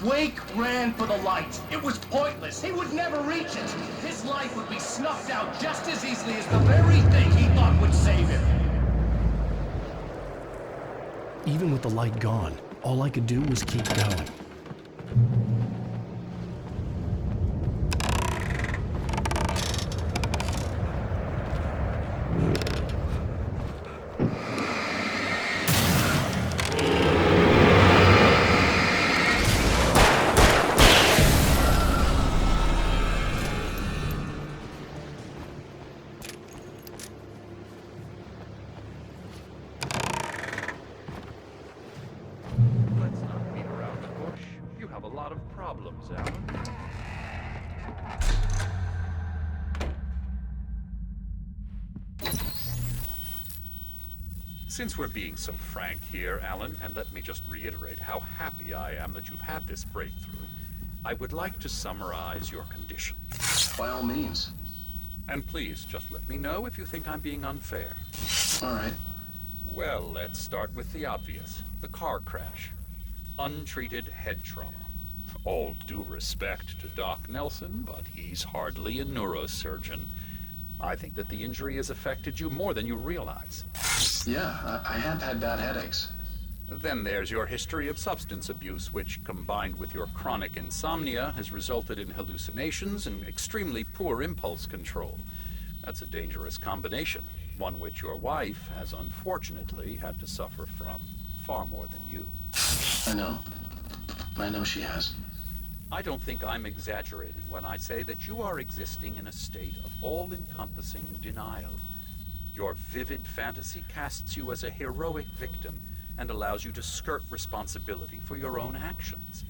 Wake ran for the light. It was pointless. He would never reach it. His life would be snuffed out just as easily as the very thing he thought would save him. Even with the light gone, all I could do was keep going. Let's not beat around the bush. You have a lot of problems, Alan. Since we're being so frank here, Alan, and let me just reiterate how happy I am that you've had this breakthrough, I would like to summarize your condition. By all means. And please, just let me know if you think I'm being unfair. All right. Well, let's start with the obvious. The car crash. Untreated head trauma. All due respect to Doc Nelson, but he's hardly a neurosurgeon. I think that the injury has affected you more than you realize. Yeah, I have had bad headaches. Then there's your history of substance abuse, which, combined with your chronic insomnia, has resulted in hallucinations and extremely poor impulse control. That's a dangerous combination, one which your wife has unfortunately had to suffer from far more than you. I know she has. I don't think I'm exaggerating when I say that you are existing in a state of all-encompassing denial. Your vivid fantasy casts you as a heroic victim and allows you to skirt responsibility for your own actions.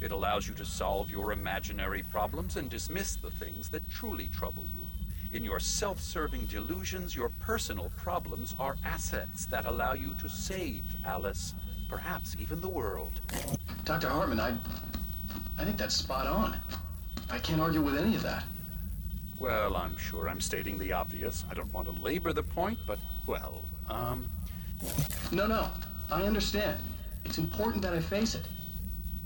It allows you to solve your imaginary problems and dismiss the things that truly trouble you. In your self-serving delusions, your personal problems are assets that allow you to save Alice, perhaps even the world. Dr. Hartman, I think that's spot on. I can't argue with any of that. Well, I'm sure I'm stating the obvious. I don't want to labor the point, but, well, No, I understand. It's important that I face it.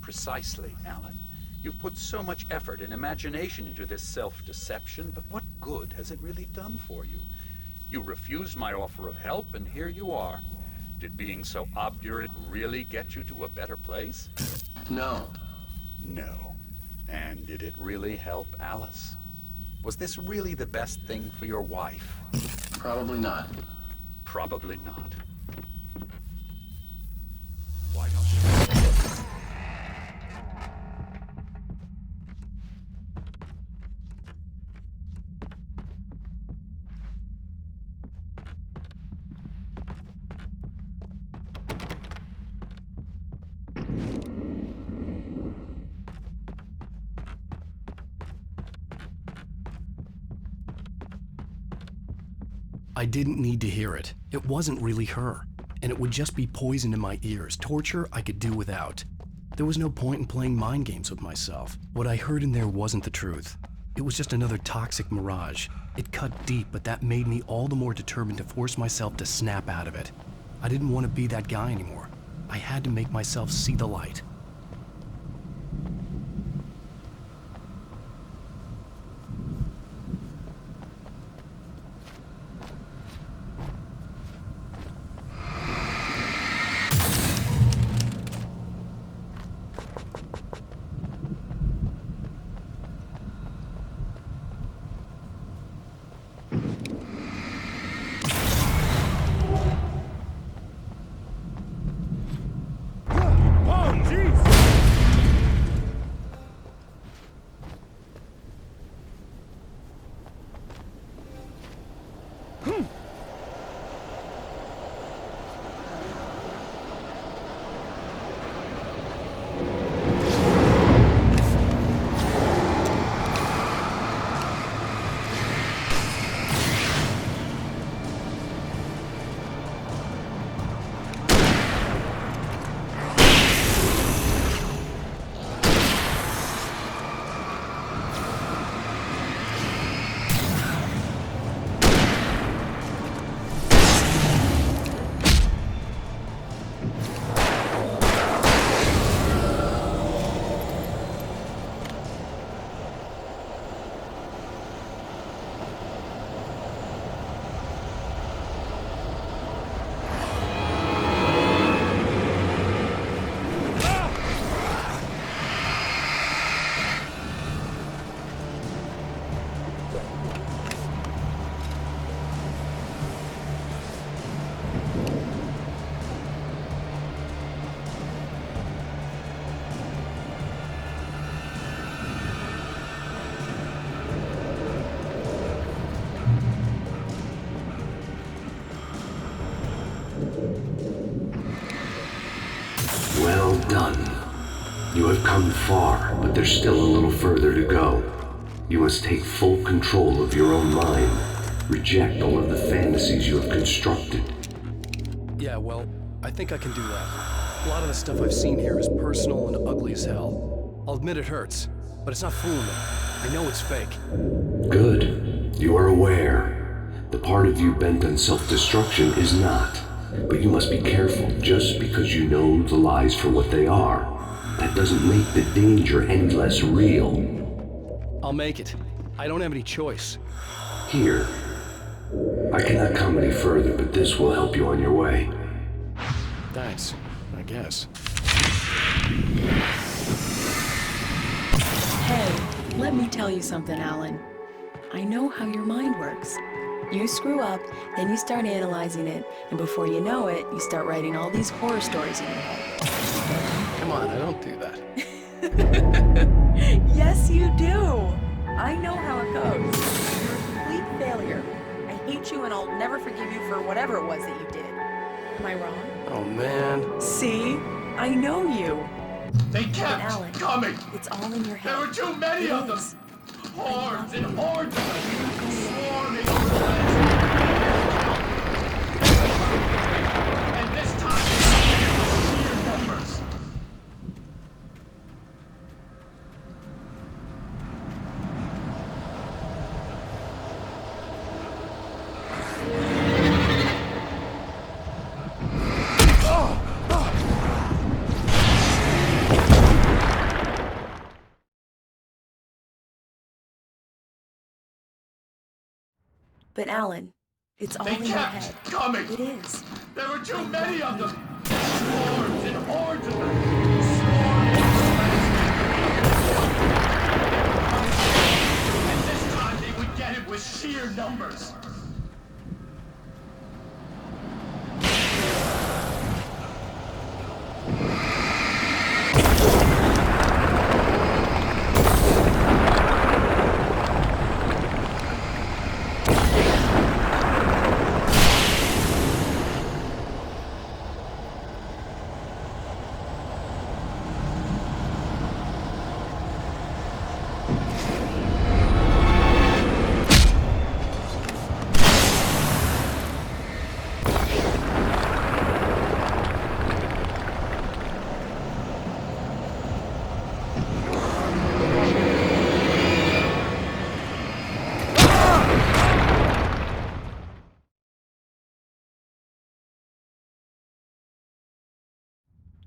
Precisely, Alan. You've put so much effort and imagination into this self-deception, but what good has it really done for you? You refused my offer of help, and here you are. Did being so obdurate really get you to a better place? No. No. And did it really help Alice? Was this really the best thing for your wife? Probably not. Probably not. Why don't you... I didn't need to hear it. It wasn't really her. And it would just be poison in my ears. Torture I could do without. There was no point in playing mind games with myself. What I heard in there wasn't the truth. It was just another toxic mirage. It cut deep, but that made me all the more determined to force myself to snap out of it. I didn't want to be that guy anymore. I had to make myself see the light. OMG! done. You have come far, but there's still a little further to go. You must take full control of your own mind. Reject all of the fantasies you have constructed. Yeah, well, I think I can do that. A lot of the stuff I've seen here is personal and ugly as hell. I'll admit it hurts, but it's not fooling me. I know it's fake. Good. You are aware. The part of you bent on self-destruction is not. But you must be careful. Just because you know the lies for what they are, that doesn't make the danger any less real. I'll make it. I don't have any choice. Here. I cannot come any further, but this will help you on your way. Thanks, I guess. Hey, let me tell you something, Alan. I know how your mind works. You screw up, then you start analyzing it, and before you know it, you start writing all these horror stories in your head. Come on, I don't do that. Yes, you do. I know how it goes. You're a complete failure. I hate you, and I'll never forgive you for whatever it was that you did. Am I wrong? Oh, man. See? I know you. They kept Alan, coming. It's all in your head. There were too many It of them. is. Hordes and hordes of them. Swarming over the landscape. And this time, it was sheer numbers. But Alan, it's all They in your head. kept coming. It is. There were too many of them. Hordes and hordes of them. Swarming over the landscape. And this time they would get it with sheer numbers.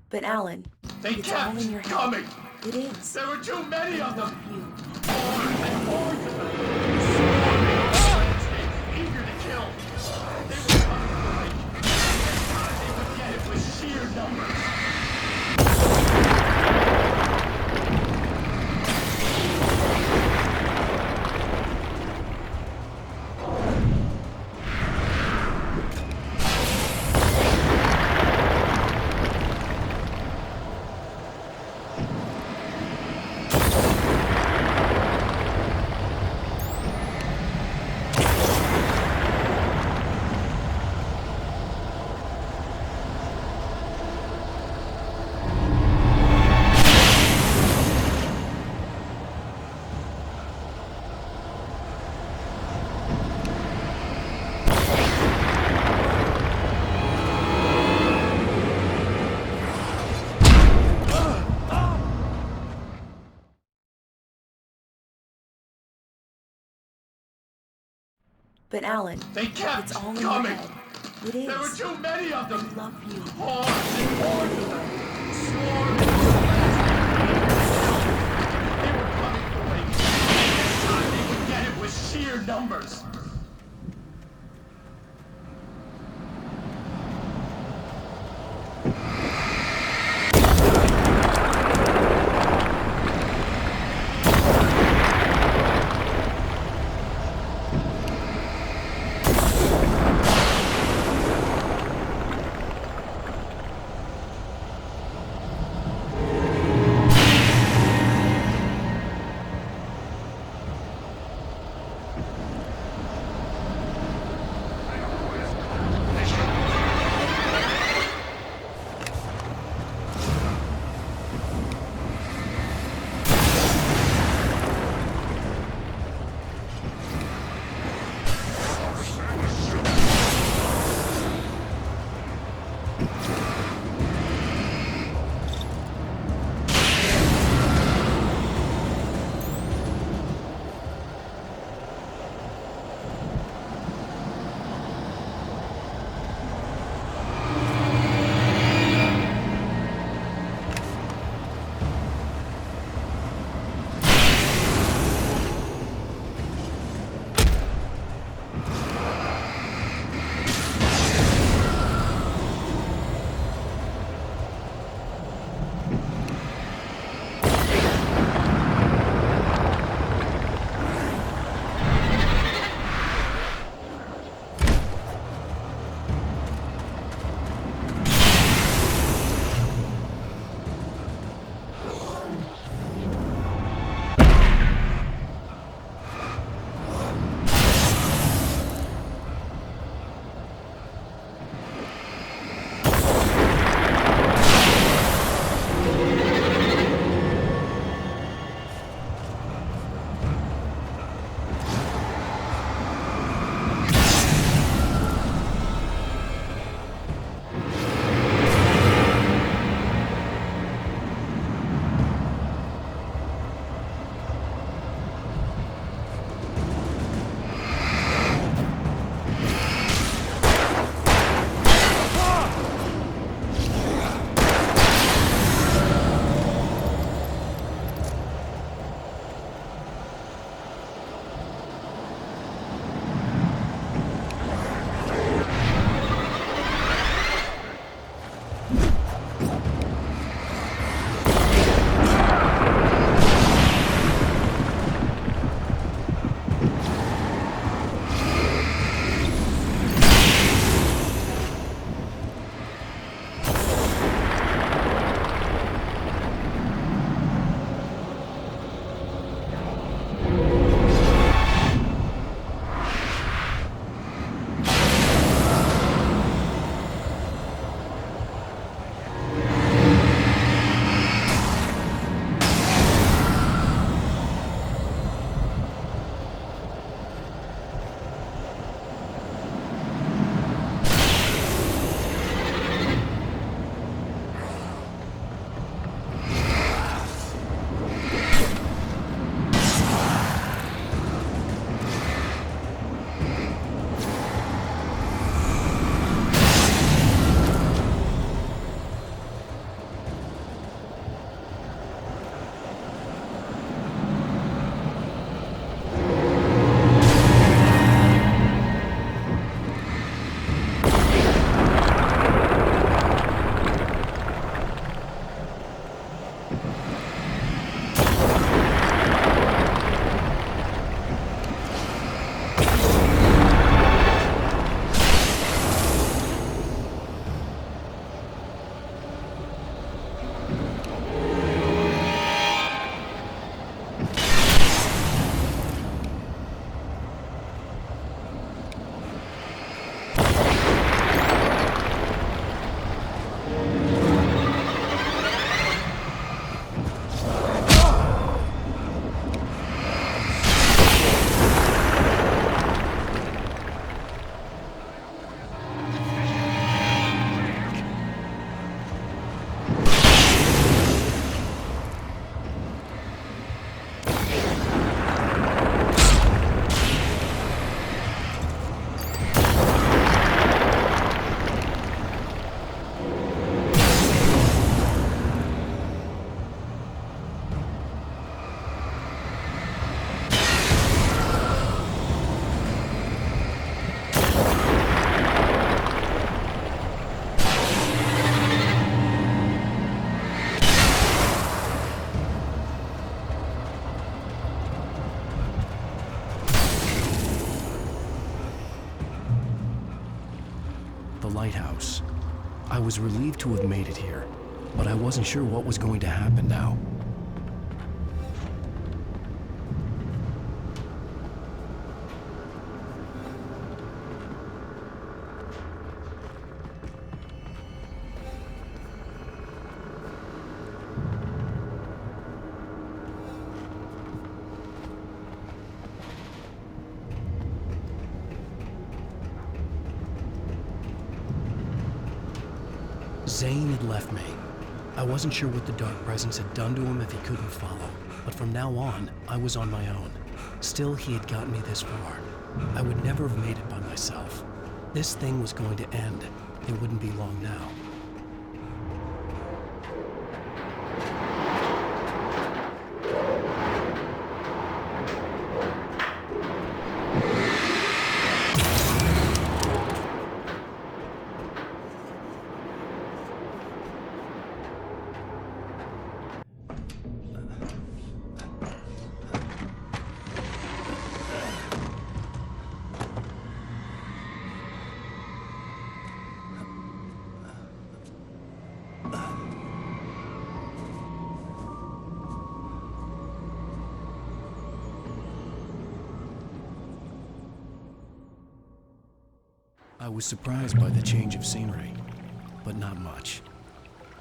But Alan, They it's all kept in your head. coming. It is. There were too many of them. You. Hordes and hordes of them. Swarming over the landscape, eager to kill. They were coming for me. This time they would get it with sheer numbers. But Alan, They kept it's all in coming. your head. It is. There were too many of them. I love you. Hordes and hordes of them. Swarming over the landscape. They were coming for me. This time they would get it with sheer numbers. lighthouse. I was relieved to have made it here, but I wasn't sure what was going to happen now. Zane had left me. I wasn't sure what the Dark Presence had done to him if he couldn't follow, but from now on, I was on my own. Still, he had gotten me this far. I would never have made it by myself. This thing was going to end. It wouldn't be long now. I was surprised by the change of scenery, but not much.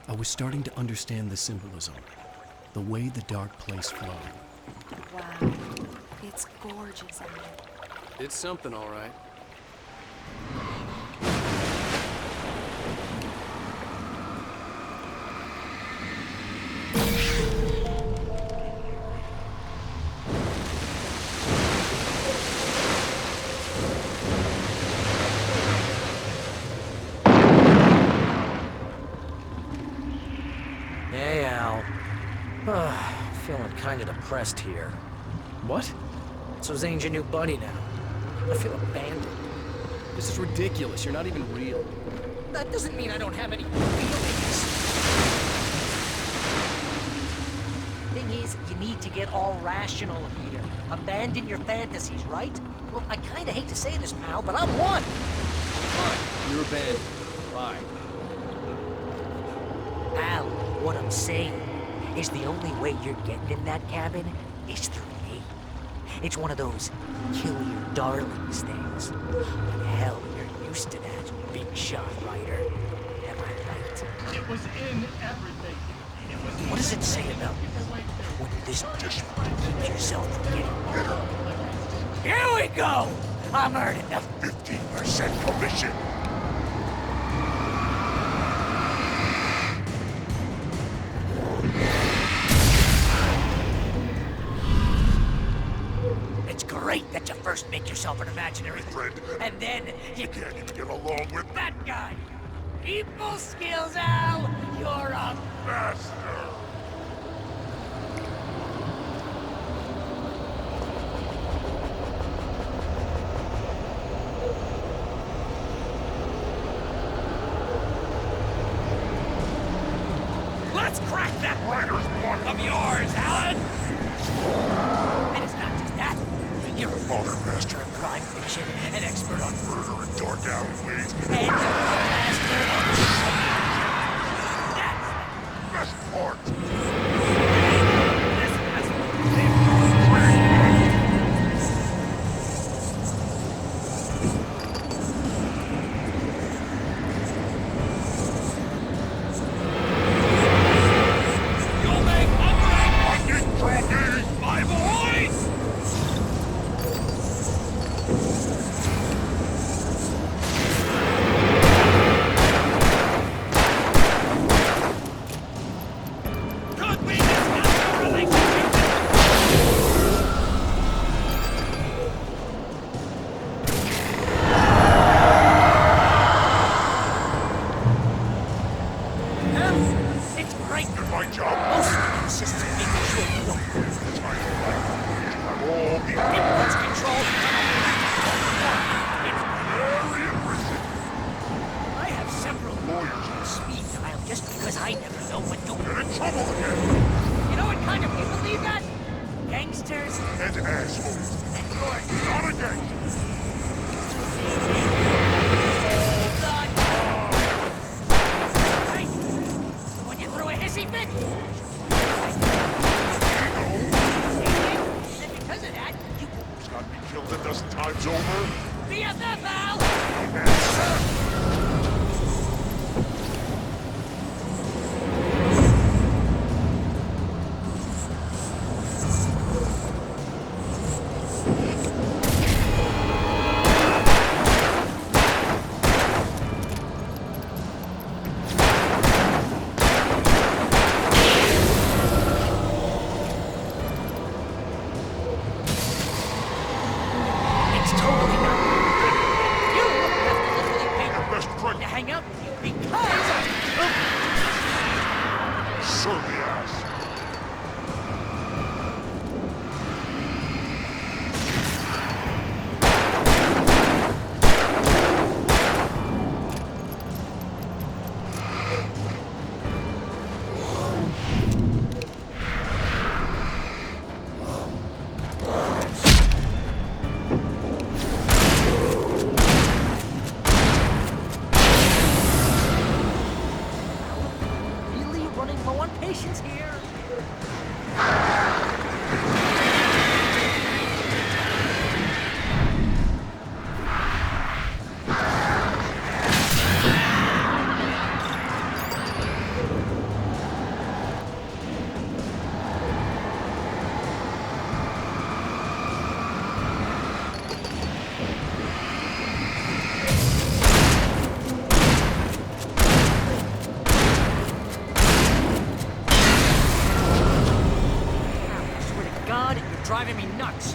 I was starting to understand the symbolism, the way the dark place flowed. Wow, it's gorgeous out here. It's something, all right. Hey, Al. Feeling kind of depressed here. What? So Zane's your new buddy now. I feel abandoned. This is ridiculous. You're not even real. That doesn't mean I don't have any feelings. Thing is, you need to get all rational here. Abandon your fantasies, right? Well, I kind of hate to say this, pal, but I'm one. Fine. You're abandoned. Bye. Al, what I'm saying is the only way you're getting in that cabin is through me. It's one of those kill your darlings things. And hell, you're used to that, big shot writer. Am I right? It was in everything. It was What does it say about when this dish keeps yourself from getting bitter? Here we go! I'm earning the 15% commission. It's great that you first make yourself an imaginary friend, and then you can't even get along with that guy. People skills, Al! You're a master! Let's crack that writer's block of yours, Alan! And it's not just that. You're a modern master of crime fiction, an expert on murder and dark alleyways, and you're a master of... That's the best part! This has You'll make hunting trophies, my boys! Could we discuss our relationship? It's great. Did my job. Most of it consists of making sure you don't all the inputs controlled. It's very impressive. I have several lawyers on speed dial just because I never know when to get in trouble again. You know what kind of people need that? Gangsters and assholes. And you're not a gangster. Hold on. fantasy fit? And because of that, you Got me killed a dozen times over. BFF, Al! It's totally not. You have to literally pay Best friend. to hang out with you because Surly ass. really running low on patience here. I swear to God, you're driving me nuts.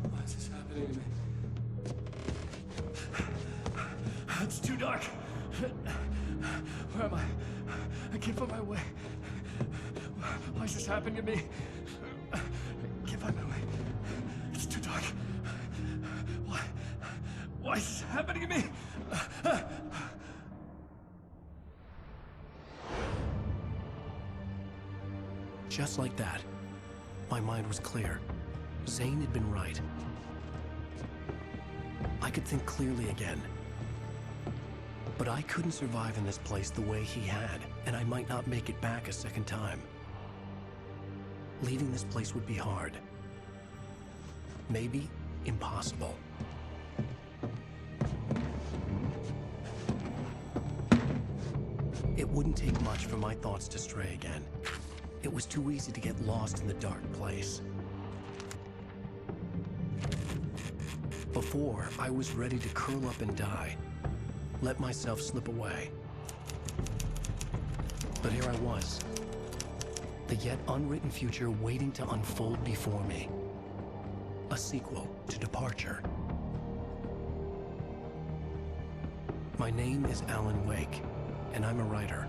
Why is this happening to me? It's too dark. Where am I? I can't find my way. Why is this happening to me? I can't find my way. It's too dark. Why is this happening to me? Just like that, my mind was clear. Zane had been right. I could think clearly again. But I couldn't survive in this place the way he had, and I might not make it back a second time. Leaving this place would be hard. Maybe impossible. It wouldn't take much for my thoughts to stray again. It was too easy to get lost in the dark place. Before, I was ready to curl up and die. Let myself slip away. But here I was. The yet unwritten future waiting to unfold before me. A sequel to Departure. My name is Alan Wake, and I'm a writer.